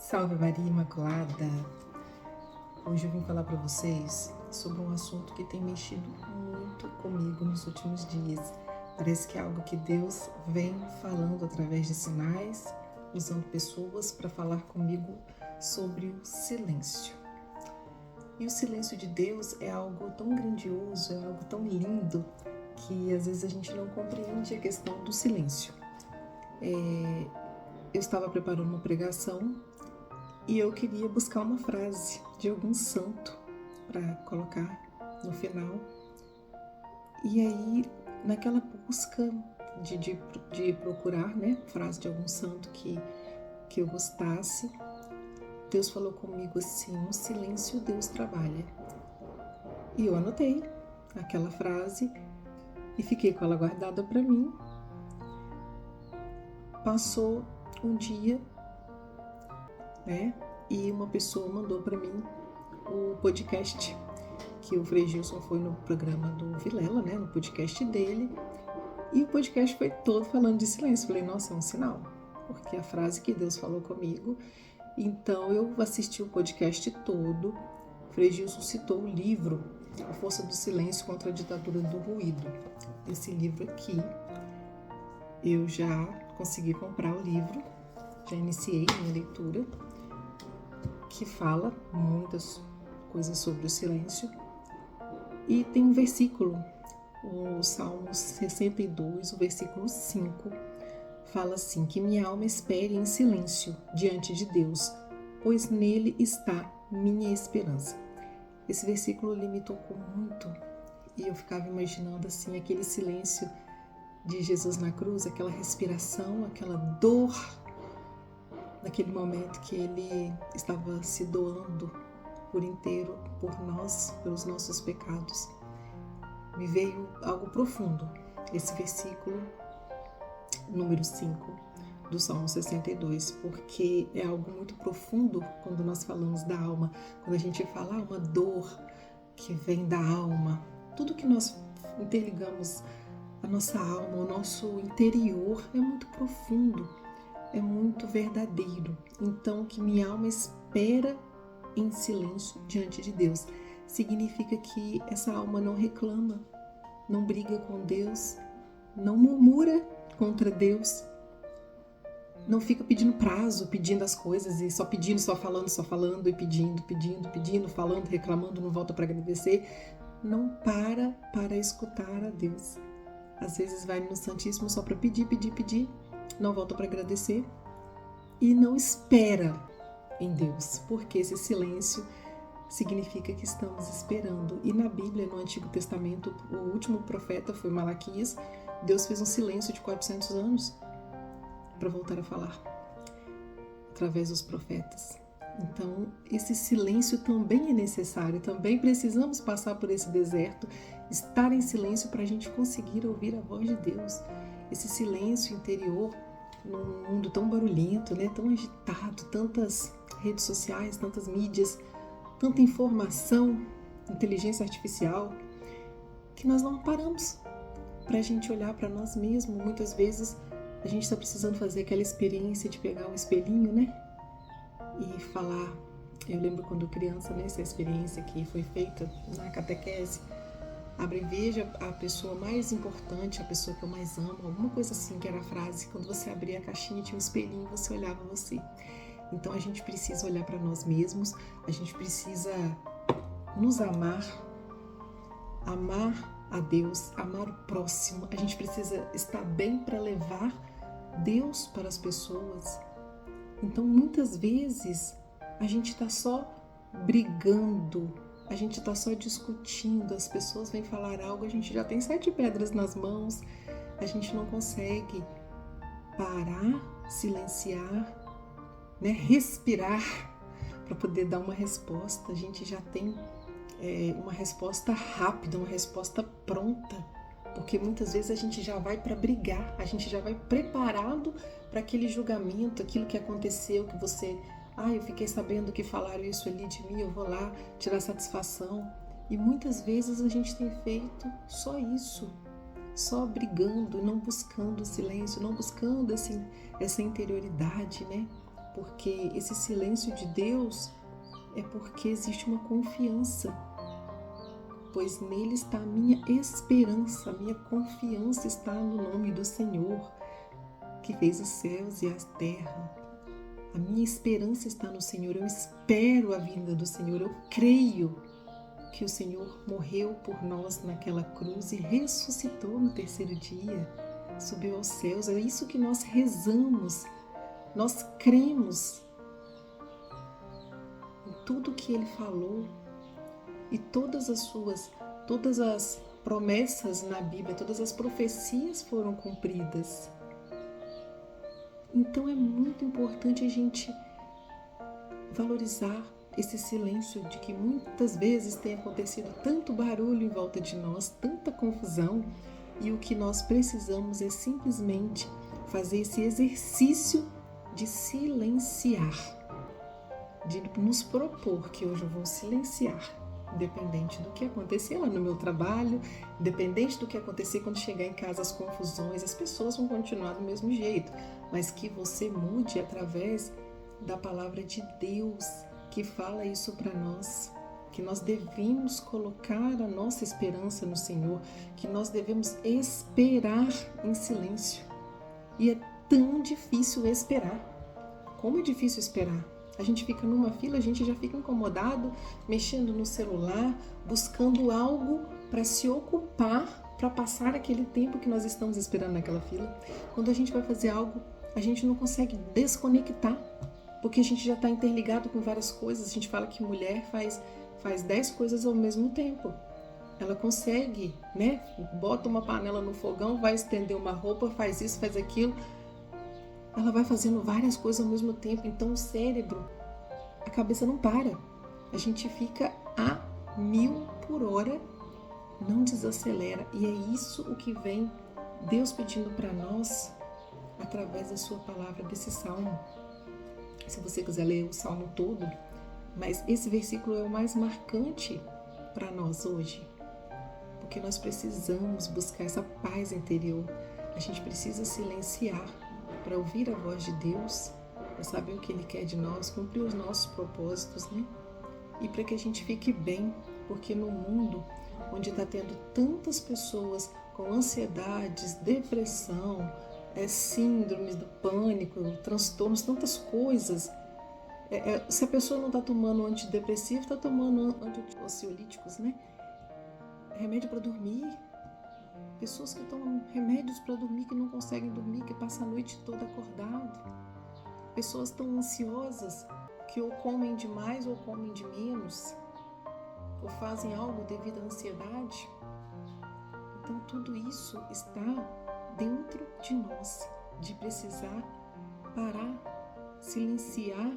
Salve Maria Imaculada! Hoje eu vim falar para vocês sobre um assunto que tem mexido muito comigo nos últimos dias. Parece que é algo que Deus vem falando através de sinais, usando pessoas para falar comigo sobre o silêncio. E o silêncio de Deus é algo tão grandioso, é algo tão lindo, que às vezes a gente não compreende a questão do silêncio. Eu estava preparando uma pregação e eu queria buscar uma frase de algum santo para colocar no final. E aí, naquela busca de procurar, frase de algum santo que eu gostasse, Deus falou comigo assim: no silêncio Deus trabalha. E eu anotei aquela frase e fiquei com ela guardada para mim. Passou um dia, e uma pessoa mandou para mim o podcast que o Frei Gilson foi no programa do Vilela, no podcast dele, e o podcast foi todo falando de silêncio. Falei, nossa, é um sinal, porque a frase que Deus falou comigo. Então eu assisti o podcast todo. O Frei Gilson citou o livro A Força do Silêncio contra a Ditadura do Ruído. Esse livro aqui, eu já consegui comprar o livro, já iniciei minha leitura, que fala muitas coisas sobre o silêncio. E tem um versículo, o Salmo 62, o versículo 5, fala assim: que minha alma espere em silêncio diante de Deus, pois nele está minha esperança. Esse versículo me tocou muito e eu ficava imaginando assim aquele silêncio de Jesus na cruz, aquela respiração, aquela dor, naquele momento que ele estava se doando por inteiro por nós, pelos nossos pecados. Me veio algo profundo, esse versículo número 5 do Salmo 62, porque é algo muito profundo quando nós falamos da alma, quando a gente fala uma dor que vem da alma, tudo que nós interligamos a nossa alma, o nosso interior é muito profundo, é muito verdadeiro. Então, que minha alma espera em silêncio diante de Deus significa que essa alma não reclama, não briga com Deus, não murmura contra Deus, não fica pedindo prazo, pedindo as coisas e só pedindo, só falando e pedindo, falando, reclamando, não volta para agradecer. Não para escutar a Deus. Às vezes vai no Santíssimo só para pedir, não volta para agradecer e não espera em Deus, porque esse silêncio significa que estamos esperando. E na Bíblia, no Antigo Testamento, o último profeta foi Malaquias. Deus fez um silêncio de 400 anos para voltar a falar através dos profetas. Então, esse silêncio também é necessário, também precisamos passar por esse deserto, estar em silêncio para a gente conseguir ouvir a voz de Deus. Esse silêncio interior, num mundo tão barulhento, tão agitado, tantas redes sociais, tantas mídias, tanta informação, inteligência artificial, que nós não paramos para a gente olhar para nós mesmos. Muitas vezes a gente está precisando fazer aquela experiência de pegar um espelhinho, e falar. Eu lembro quando criança, essa experiência que foi feita na catequese, abre e veja a pessoa mais importante, a pessoa que eu mais amo, alguma coisa assim, que era a frase. Quando você abria a caixinha, tinha um espelhinho, você olhava você. Então a gente precisa olhar para nós mesmos, a gente precisa nos amar a Deus, amar o próximo. A gente precisa estar bem para levar Deus para as pessoas. Então muitas vezes a gente está só brigando, a gente está só discutindo, as pessoas vêm falar algo, a gente já tem 7 pedras nas mãos, a gente não consegue parar, silenciar, respirar para poder dar uma resposta. A gente já tem uma resposta rápida, uma resposta pronta, porque muitas vezes a gente já vai para brigar, a gente já vai preparado para aquele julgamento, aquilo que aconteceu, que você... eu fiquei sabendo que falaram isso ali de mim, eu vou lá tirar satisfação. E muitas vezes a gente tem feito só isso, só brigando, não buscando o silêncio, não buscando essa interioridade, porque esse silêncio de Deus é porque existe uma confiança, pois nele está a minha esperança, a minha confiança está no nome do Senhor, que fez os céus e a terra. A minha esperança está no Senhor, eu espero a vinda do Senhor, eu creio que o Senhor morreu por nós naquela cruz e ressuscitou no terceiro dia, subiu aos céus. É isso que nós rezamos, nós cremos em tudo que Ele falou e todas as promessas na Bíblia, todas as profecias foram cumpridas. Então é muito importante a gente valorizar esse silêncio de que muitas vezes tem acontecido tanto barulho em volta de nós, tanta confusão, e o que nós precisamos é simplesmente fazer esse exercício de silenciar, de nos propor que hoje eu vou silenciar, independente do que acontecer lá no meu trabalho, independente do que acontecer quando chegar em casa, as confusões, as pessoas vão continuar do mesmo jeito, mas que você mude através da palavra de Deus, que fala isso para nós, que nós devemos colocar a nossa esperança no Senhor, que nós devemos esperar em silêncio. E é tão difícil esperar. Como é difícil esperar? A gente fica numa fila, a gente já fica incomodado, mexendo no celular, buscando algo para se ocupar, para passar aquele tempo que nós estamos esperando naquela fila. Quando a gente vai fazer algo, a gente não consegue desconectar, porque a gente já está interligado com várias coisas. A gente fala que mulher faz 10 coisas ao mesmo tempo. Ela consegue, né? Bota uma panela no fogão, vai estender uma roupa, faz isso, faz aquilo. Ela vai fazendo várias coisas ao mesmo tempo. Então o cérebro, a cabeça não para. A gente fica a 1000 por hora, não desacelera. E é isso o que vem Deus pedindo para nós através da sua palavra, desse salmo. Se você quiser ler o salmo todo, mas esse versículo é o mais marcante para nós hoje, porque nós precisamos buscar essa paz interior. A gente precisa silenciar para ouvir a voz de Deus, para saber o que Ele quer de nós, cumprir os nossos propósitos, né? E para que a gente fique bem, porque no mundo onde está tendo tantas pessoas com ansiedades, depressão, síndromes do pânico, transtornos, tantas coisas. Se a pessoa não está tomando antidepressivo, está tomando ansiolíticos, né? Remédio para dormir. Pessoas que tomam remédios para dormir, que não conseguem dormir, que passam a noite toda acordado. Pessoas tão ansiosas que ou comem demais ou comem de menos, ou fazem algo devido à ansiedade. Então tudo isso está dentro de nós, de precisar parar, silenciar,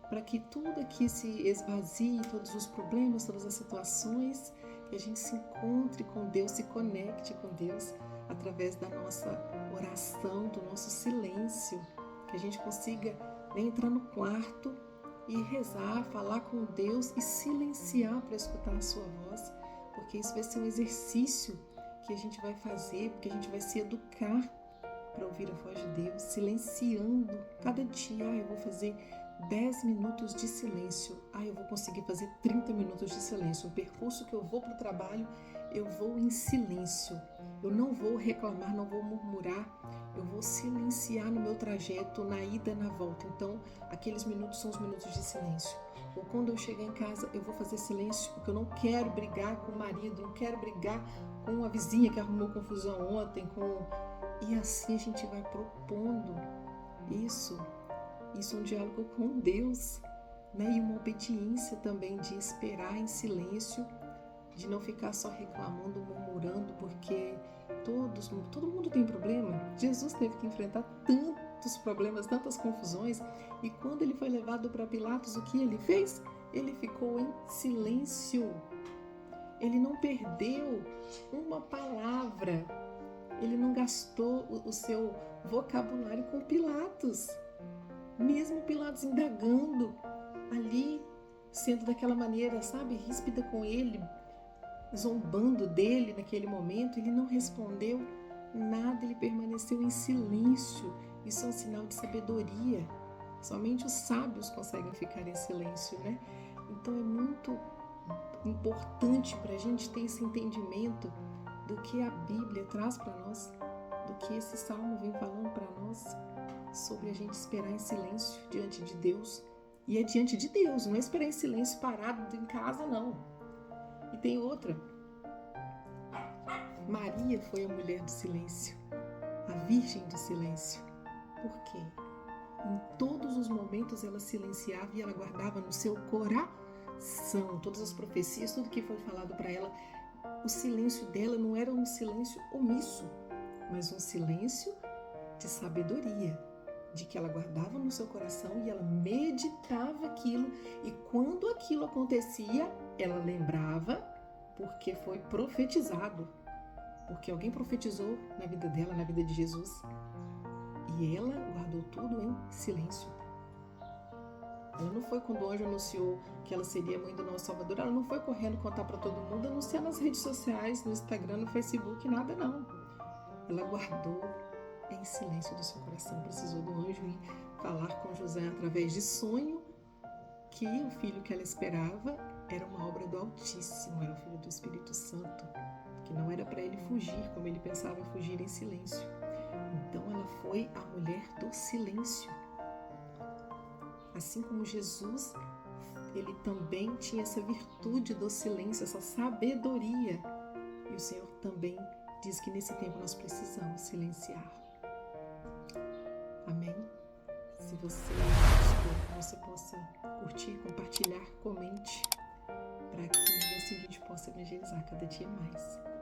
para que tudo aqui se esvazie, todos os problemas, todas as situações, que a gente se encontre com Deus, se conecte com Deus através da nossa oração, do nosso silêncio, que a gente consiga entrar no quarto e rezar, falar com Deus e silenciar para escutar a sua voz, porque isso vai ser um exercício que a gente vai fazer, porque a gente vai se educar para ouvir a voz de Deus, silenciando cada dia. Eu vou fazer 10 minutos de silêncio. Eu vou conseguir fazer 30 minutos de silêncio. O percurso que eu vou para o trabalho, eu vou em silêncio. Eu não vou reclamar, não vou murmurar. Eu vou silenciar no meu trajeto, na ida e na volta. Então, aqueles minutos são os minutos de silêncio. Ou quando eu chegar em casa, eu vou fazer silêncio, porque eu não quero brigar com o marido, não quero brigar com a vizinha que arrumou confusão ontem. E assim a gente vai propondo isso é um diálogo com Deus, né? E uma obediência também de esperar em silêncio, de não ficar só reclamando, murmurando, porque todo mundo tem problema. Jesus teve que enfrentar tantos problemas, tantas confusões, e quando ele foi levado para Pilatos, o que ele fez? Ele ficou em silêncio. Ele não perdeu uma palavra, ele não gastou o seu vocabulário com Pilatos. Mesmo Pilatos indagando ali, sendo daquela maneira, sabe, ríspida com ele, zombando dele naquele momento, ele não respondeu nada, ele permaneceu em silêncio. Isso é um sinal de sabedoria. Somente os sábios conseguem ficar em silêncio, né? Então é muito importante para a gente ter esse entendimento do que a Bíblia traz para nós, do que esse salmo vem falando para nós, sobre a gente esperar em silêncio diante de Deus. E é diante de Deus, não é esperar em silêncio parado em casa, não. E tem outra. Maria foi a mulher do silêncio, a virgem do silêncio. Por quê? Em todos os momentos ela silenciava e ela guardava no seu coração todas as profecias, tudo que foi falado para ela. O silêncio dela não era um silêncio omisso, mas um silêncio de sabedoria, de que ela guardava no seu coração e ela meditava aquilo, e quando aquilo acontecia, ela lembrava, porque foi profetizado, porque alguém profetizou na vida dela, na vida de Jesus, e ela guardou tudo em silêncio. Ela não foi, quando o anjo anunciou que ela seria mãe do nosso Salvador, ela não foi correndo contar para todo mundo, anunciar nas redes sociais, no Instagram, no Facebook, nada não. Ela guardou em silêncio do seu coração. Precisou do anjo ir falar com José através de sonho que o filho que ela esperava era uma obra do Altíssimo, era o filho do Espírito Santo, que não era para ele fugir como ele pensava fugir em silêncio. Então ela foi a mulher do silêncio. Assim como Jesus, ele também tinha essa virtude do silêncio, essa sabedoria. E o Senhor também diz que nesse tempo nós precisamos silenciar. Amém? Se você gostou, que você possa curtir, compartilhar, comente, para que assim a gente possa evangelizar cada dia mais.